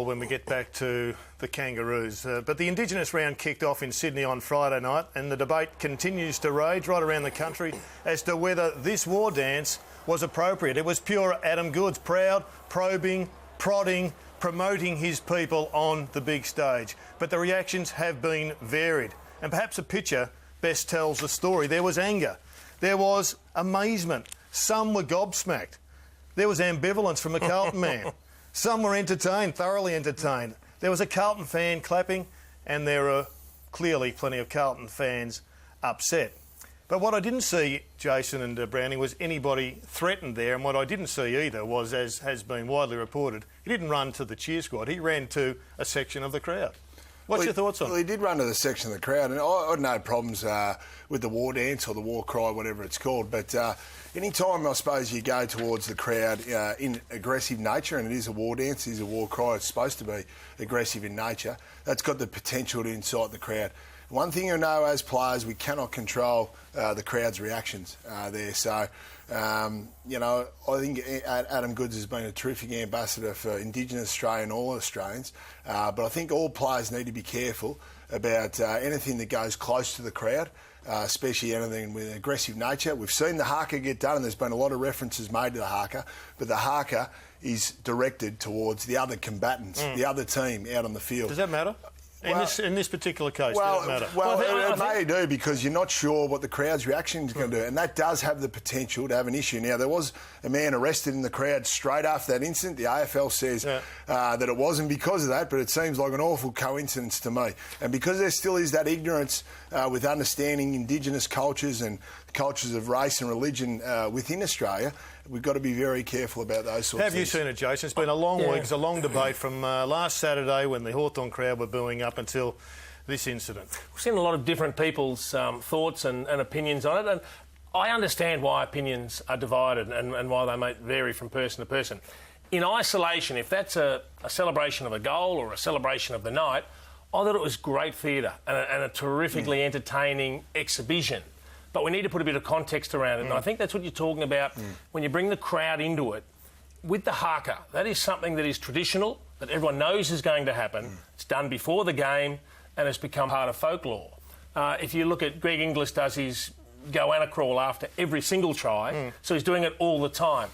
when we get back to the Kangaroos. But the Indigenous round kicked off in Sydney on Friday night, and the debate continues to rage right around the country as to whether this war dance was appropriate. It was pure Adam Goodes, proud, probing, prodding, promoting his people on the big stage. But the reactions have been varied, and perhaps a picture best tells the story. There was anger. There was amazement. Some were gobsmacked. There was ambivalence from a Carlton man. Some were entertained, thoroughly entertained. There was a Carlton fan clapping, and there are clearly plenty of Carlton fans upset. But what I didn't see, Jason and Browning, was anybody threatened there, and what I didn't see either was, as has been widely reported, he didn't run to the cheer squad, he ran to a section of the crowd. What's your thoughts on it? Well, he did run to the section of the crowd, and I had no problems with the war dance or the war cry, whatever it's called. But any time, I suppose, you go towards the crowd in aggressive nature, and it is a war dance, it is a war cry, it's supposed to be aggressive in nature, that's got the potential to incite the crowd. One thing you know, as players, we cannot control the crowd's reactions there. So, you know, I think Adam Goodes has been a terrific ambassador for Indigenous Australia and all Australians. But I think all players need to be careful about anything that goes close to the crowd, especially anything with an aggressive nature. We've seen the haka get done, and there's been a lot of references made to the haka, but the haka is directed towards the other combatants, the other team out on the field. Does that matter? In this particular case, does it matter? Well, it may do, because you're not sure what the crowd's reaction is going to do, and that does have the potential to have an issue. Now, there was a man arrested in the crowd straight after that incident. The AFL says that it wasn't because of that, but it seems like an awful coincidence to me. And because there still is that ignorance with understanding Indigenous cultures and cultures of race and religion within Australia, we've got to be very careful about those sorts of things. Have you seen it, Jason? It's been a long week. It's a long debate from last Saturday when the Hawthorn crowd were booing up until this incident. We've seen a lot of different people's thoughts and opinions on it, and I understand why opinions are divided and why they may vary from person to person. In isolation, if that's a celebration of a goal or a celebration of the night, I thought it was great theatre and a terrifically entertaining exhibition. But we need to put a bit of context around it, and I think that's what you're talking about when you bring the crowd into it. With the haka, that is something that is traditional, that everyone knows is going to happen. It's done before the game, and it's become part of folklore. If you look at Greg Inglis does his goanna crawl after every single try, so he's doing it all the time.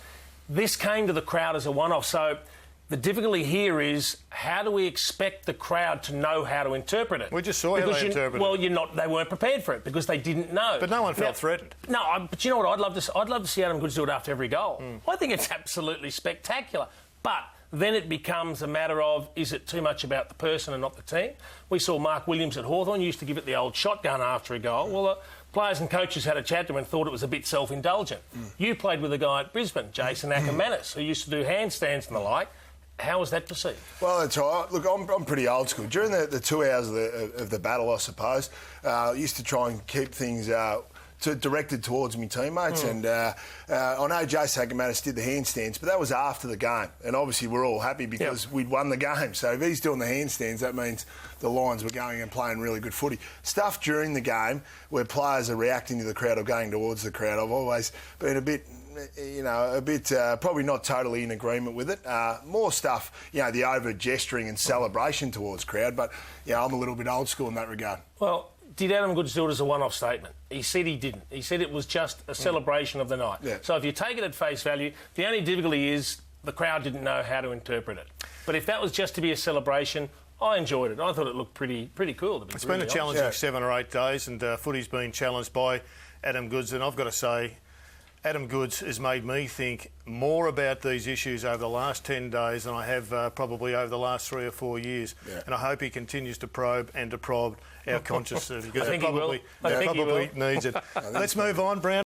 This came to the crowd as a one-off, so the difficulty here is, how do we expect the crowd to know how to interpret it? We just saw how they interpreted it. Well, they weren't prepared for it because they didn't know. But no one felt threatened. No, but you know what? I'd love to see Adam Goodes do it after every goal. I think it's absolutely spectacular. But then it becomes a matter of, is it too much about the person and not the team? We saw Mark Williams at Hawthorn used to give it the old shotgun after a goal. Well, the players and coaches had a chat to him and thought it was a bit self-indulgent. You played with a guy at Brisbane, Jason Ackermanis, who used to do handstands and the like. How was that perceived? Well, that's right. Look, I'm pretty old school. During the 2 hours of the battle, I suppose, I used to try and keep things directed towards my teammates. And I know Jason Ackermanis did the handstands, but that was after the game. And obviously we're all happy because we'd won the game. So if he's doing the handstands, that means the Lions were going and playing really good footy. Stuff during the game where players are reacting to the crowd or going towards the crowd, I've always been a bit probably not totally in agreement with it. More stuff, the over-gesturing and celebration towards crowd, but, I'm a little bit old school in that regard. Well, did Adam Goodes do it as a one-off statement? He said he didn't. He said it was just a celebration of the night. Yeah. So if you take it at face value, the only difficulty is the crowd didn't know how to interpret it. But if that was just to be a celebration, I enjoyed it. I thought it looked pretty cool, to be It's been a challenging 7 or 8 days, and footy's been challenged by Adam Goodes, and I've got to say, Adam Goodes has made me think more about these issues over the last 10 days than I have probably over the last 3 or 4 years. Yeah. And I hope he continues to probe and to prod our consciousness, because it probably needs it. Let's move on, Brown.